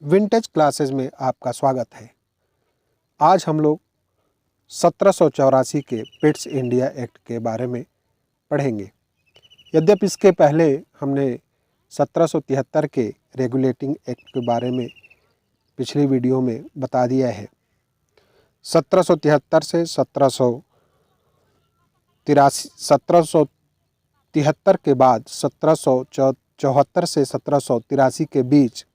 Vintage classes में आपका स्वागत है। आज हम लोग 1784 के पिट्स इंडिया एक्ट के बारे में पढ़ेंगे। यद्यपि इसके पहले हमने 1773 के रेगुलेटिंग एक्ट के बारे में पिछली वीडियो में बता दिया है। 1773 से 1773 के बाद 1774 से 1783 के बीच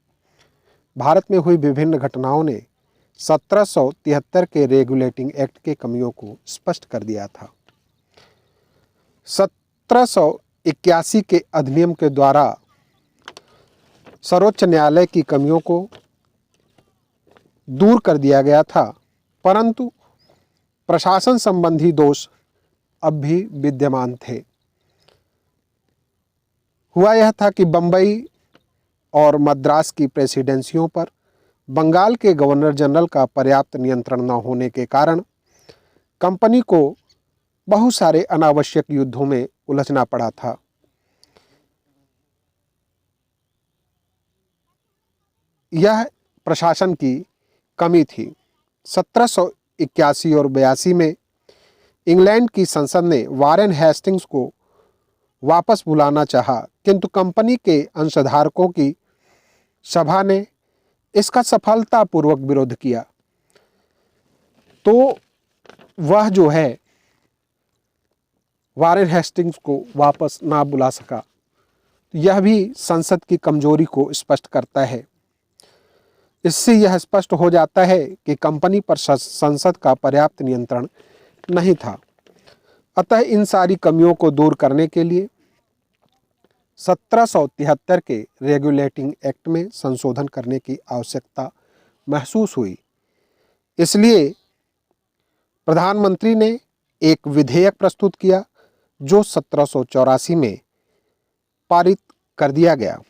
भारत में हुई विभिन्न घटनाओं ने 1773 के रेगुलेटिंग एक्ट के कमियों को स्पष्ट कर दिया था। 1781 के अधिनियम के द्वारा सर्वोच्च न्यायालय की कमियों को दूर कर दिया गया था, परंतु प्रशासन संबंधी दोष अब भी विद्यमान थे। हुआ यह था कि बंबई और मद्रास की प्रेसिडेंसियों पर बंगाल के गवर्नर जनरल का पर्याप्त नियंत्रण न होने के कारण कंपनी को बहुत सारे अनावश्यक युद्धों में उलझना पड़ा था। यह प्रशासन की कमी थी। 1781 और 82 में इंग्लैंड की संसद ने वारेन हेस्टिंग्स को वापस बुलाना चाहा, किंतु कंपनी के अंशधारकों की सभा ने इसका सफलतापूर्वक विरोध किया, तो वह जो है वारेन हेस्टिंग्स को वापस ना बुला सका। यह भी संसद की कमजोरी को स्पष्ट करता है। इससे यह स्पष्ट हो जाता है कि कंपनी पर संसद का पर्याप्त नियंत्रण नहीं था। अतः इन सारी कमियों को दूर करने के लिए 1773 के रेगुलेटिंग एक्ट में संशोधन करने की आवश्यकता महसूस हुई। इसलिए प्रधानमंत्री ने एक विधेयक प्रस्तुत किया जो 1784 में पारित कर दिया गया।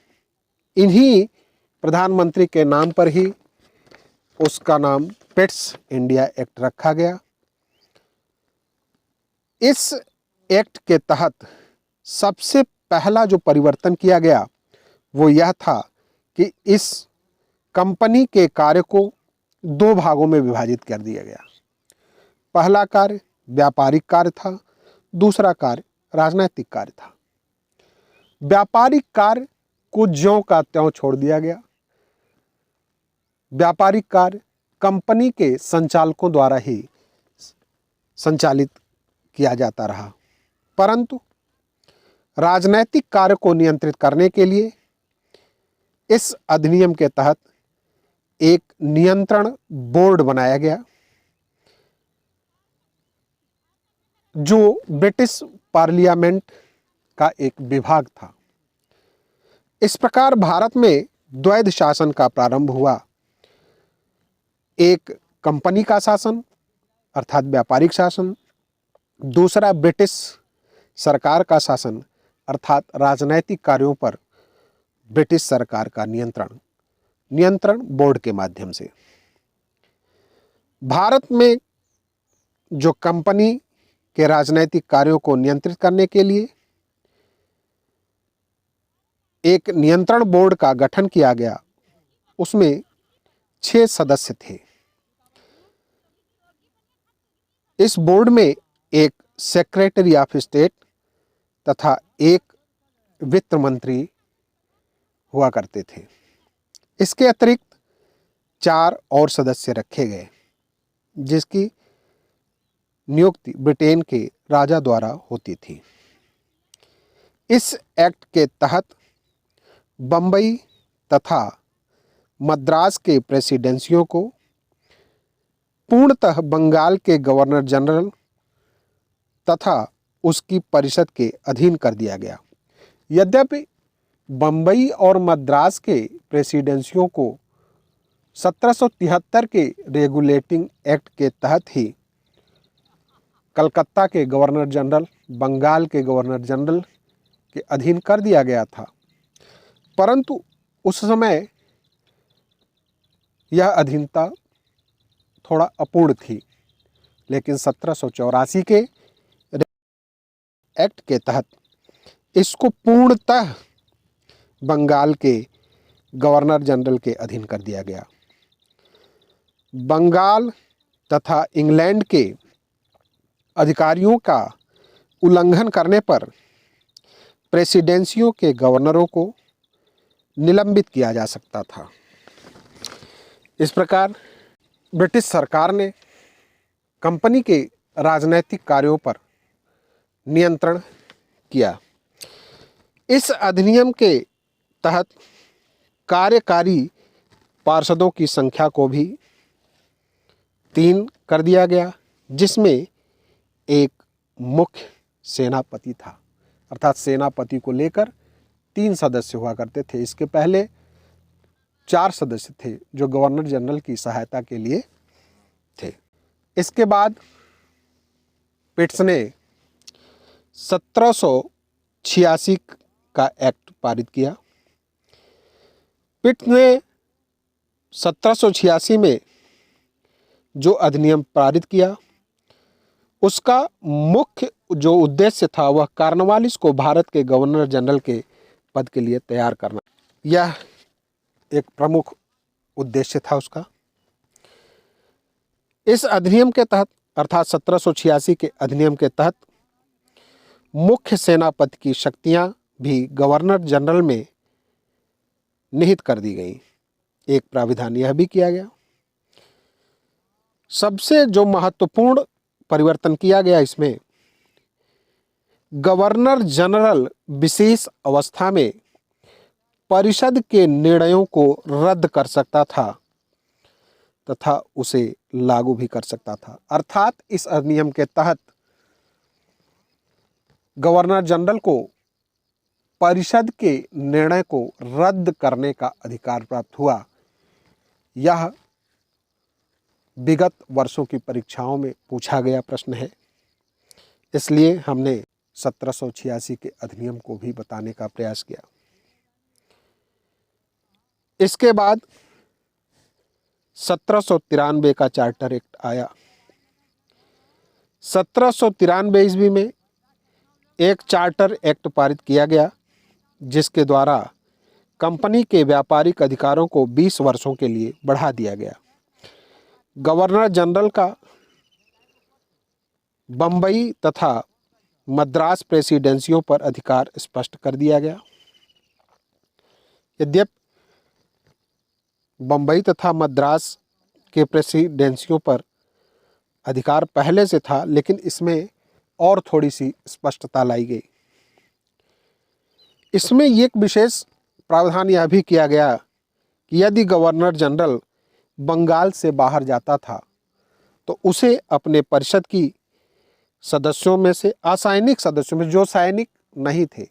इन्हीं प्रधानमंत्री के नाम पर ही उसका नाम पिट्स इंडिया एक्ट रखा गया। इस एक्ट के तहत सबसे पहला जो परिवर्तन किया गया वो यह था कि इस कंपनी के कार्य को दो भागों में विभाजित कर दिया गया। पहला कार्य व्यापारिक कार्य था, दूसरा कार्य राजनैतिक कार्य था। व्यापारिक कार्य को ज्यों का त्यों छोड़ दिया गया। व्यापारिक कार्य कंपनी के संचालकों द्वारा ही संचालित किया जाता रहा, परंतु राजनैतिक कार्य को नियंत्रित करने के लिए इस अधिनियम के तहत एक नियंत्रण बोर्ड बनाया गया जो ब्रिटिश पार्लियामेंट का एक विभाग था। इस प्रकार भारत में द्वैध शासन का प्रारंभ हुआ। एक कंपनी का शासन अर्थात व्यापारिक शासन, दूसरा ब्रिटिश सरकार का शासन अर्थात राजनैतिक कार्यों पर ब्रिटिश सरकार का नियंत्रण बोर्ड के माध्यम से। भारत में जो कंपनी के राजनैतिक कार्यों को नियंत्रित करने के लिए एक नियंत्रण बोर्ड का गठन किया गया, उसमें 6 सदस्य थे। इस बोर्ड में एक सेक्रेटरी ऑफ स्टेट तथा एक वित्त मंत्री हुआ करते थे। इसके अतिरिक्त 4 और सदस्य रखे गए जिसकी नियुक्ति ब्रिटेन के राजा द्वारा होती थी। इस एक्ट के तहत बंबई तथा मद्रास के प्रेसिडेंसियों को पूर्णतः बंगाल के गवर्नर जनरल तथा उसकी परिषद के अधीन कर दिया गया। यद्यपि बंबई और मद्रास के प्रेसिडेंसियों को 1773 के रेगुलेटिंग एक्ट के तहत ही कलकत्ता के गवर्नर जनरल, बंगाल के गवर्नर जनरल के अधीन कर दिया गया था, परंतु उस समय यह अधीनता थोड़ा अपूर्ण थी। लेकिन 1784 के एक्ट के तहत इसको पूर्णतः बंगाल के गवर्नर जनरल के अधीन कर दिया गया। बंगाल तथा इंग्लैंड के अधिकारियों का उल्लंघन करने पर प्रेसिडेंसियों के गवर्नरों को निलंबित किया जा सकता था। इस प्रकार ब्रिटिश सरकार ने कंपनी के राजनैतिक कार्यों पर नियंत्रण किया। इस अधिनियम के तहत कार्यकारी पार्षदों की संख्या को भी 3 कर दिया गया, जिसमें एक मुख्य सेनापति था, अर्थात सेनापति को लेकर 3 सदस्य हुआ करते थे। इसके पहले 4 सदस्य थे जो गवर्नर जनरल की सहायता के लिए थे। इसके बाद पिट्स ने 1786 का एक्ट पारित किया। पिट्स ने 1786 में जो अधिनियम पारित किया, उसका मुख्य जो उद्देश्य था वह कॉर्नवालिस को भारत के गवर्नर जनरल के पद के लिए तैयार करना। यह एक प्रमुख उद्देश्य था उसका। इस अधिनियम के तहत अर्थात 1786 के अधिनियम के तहत मुख्य सेनापति की शक्तियां भी गवर्नर जनरल में निहित कर दी गई। एक प्राविधान यह भी किया गया। सबसे जो महत्वपूर्ण परिवर्तन किया गया इसमें, गवर्नर जनरल विशेष अवस्था में परिषद के निर्णयों को रद्द कर सकता था तथा उसे लागू भी कर सकता था। अर्थात इस अधिनियम के तहत गवर्नर जनरल को परिषद के निर्णय को रद्द करने का अधिकार प्राप्त हुआ। यह विगत वर्षों की परीक्षाओं में पूछा गया प्रश्न है, इसलिए हमने 1786 के अधिनियम को भी बताने का प्रयास किया। इसके बाद 1793 का चार्टर एक्ट आया। 1793 ईस्वी में एक चार्टर एक्ट पारित किया गया, जिसके द्वारा कंपनी के व्यापारिक अधिकारों को 20 वर्षों के लिए बढ़ा दिया गया। गवर्नर जनरल का बंबई तथा मद्रास प्रेसिडेंसियों पर अधिकार स्पष्ट कर दिया गया। यद्यपि बंबई तथा मद्रास के प्रेसिडेंसियों पर अधिकार पहले से था, लेकिन इसमें और थोड़ी सी स्पष्टता लाई गई। इसमें एक विशेष प्रावधान यह भी किया गया कि यदि गवर्नर जनरल बंगाल से बाहर जाता था तो उसे अपने परिषद की सदस्यों में से, असैनिक सदस्यों में, जो सैनिक नहीं थे,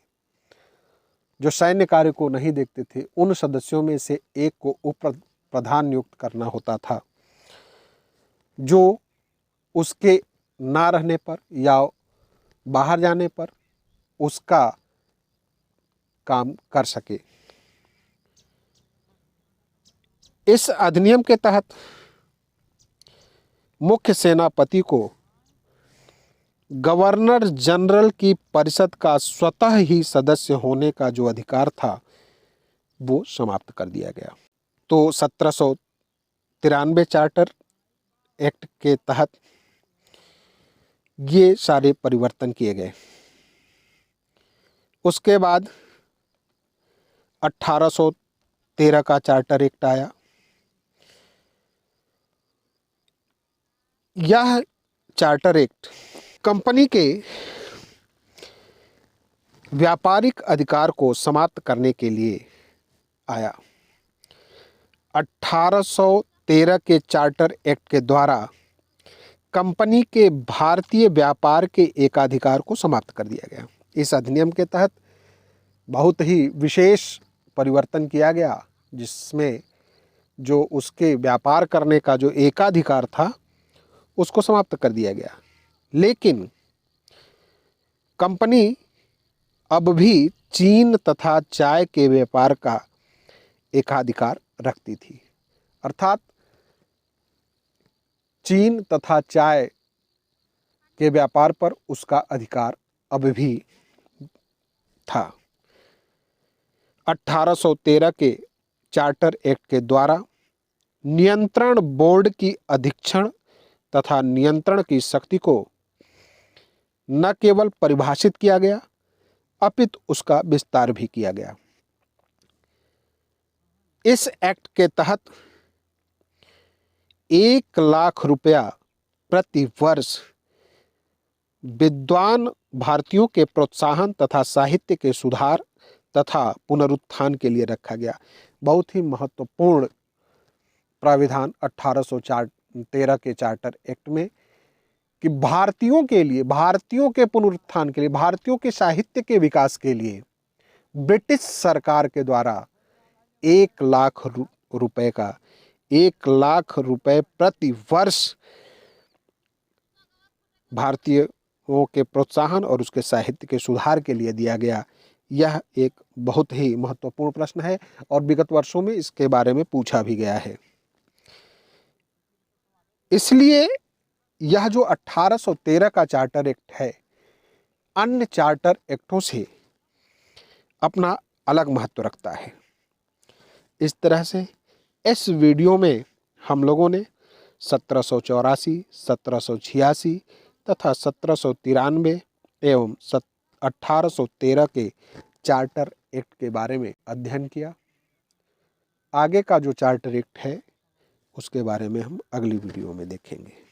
जो सैन्य कार्य को नहीं देखते थे, उन सदस्यों में से एक को उप प्रधान नियुक्त करना होता था, जो उसके ना रहने पर या बाहर जाने पर उसका काम कर सके। इस अधिनियम के तहत मुख्य सेनापति को गवर्नर जनरल की परिषद का स्वतः ही सदस्य होने का जो अधिकार था वो समाप्त कर दिया गया। तो 1793 चार्टर एक्ट के तहत ये सारे परिवर्तन किए गए। उसके बाद 1813 का चार्टर एक्ट आया। यह चार्टर एक्ट कंपनी के व्यापारिक अधिकार को समाप्त करने के लिए आया। 1813 के चार्टर एक्ट के द्वारा कंपनी के भारतीय व्यापार के एकाधिकार को समाप्त कर दिया गया। इस अधिनियम के तहत बहुत ही विशेष परिवर्तन किया गया, जिसमें जो उसके व्यापार करने का जो एकाधिकार था उसको समाप्त कर दिया गया। लेकिन कंपनी अब भी चीन तथा चाय के व्यापार का एकाधिकार रखती थी। अर्थात चीन तथा चाय के व्यापार पर उसका अधिकार अब भी था। 1813 के चार्टर एक्ट के द्वारा नियंत्रण बोर्ड की अधीक्षण तथा नियंत्रण की शक्ति को न केवल परिभाषित किया गया अपितु उसका विस्तार भी किया गया। इस एक्ट के तहत 1,00,000 रुपया प्रति वर्ष विद्वान भारतीयों के प्रोत्साहन तथा साहित्य के सुधार तथा पुनरुत्थान के लिए रखा गया। बहुत ही महत्वपूर्ण प्राविधान 1813 के चार्टर एक्ट में कि भारतीयों के लिए, भारतीयों के पुनरुत्थान के लिए, भारतीयों के साहित्य के विकास के लिए ब्रिटिश सरकार के द्वारा 1,00,000 रुपए का 1,00,000 रुपए प्रति वर्ष भारतीयों के प्रोत्साहन और उसके साहित्य के सुधार के लिए दिया गया। यह एक बहुत ही महत्वपूर्ण प्रश्न है और विगत वर्षों में इसके बारे में पूछा भी गया है। इसलिए यह जो 1813 का चार्टर एक्ट है अन्य चार्टर एक्टों से अपना अलग महत्व रखता है। इस तरह से इस वीडियो में हम लोगों ने 1784, 1786 तथा 1793 एवं 1813 के चार्टर एक्ट के बारे में अध्ययन किया। आगे का जो चार्टर एक्ट है उसके बारे में हम अगली वीडियो में देखेंगे।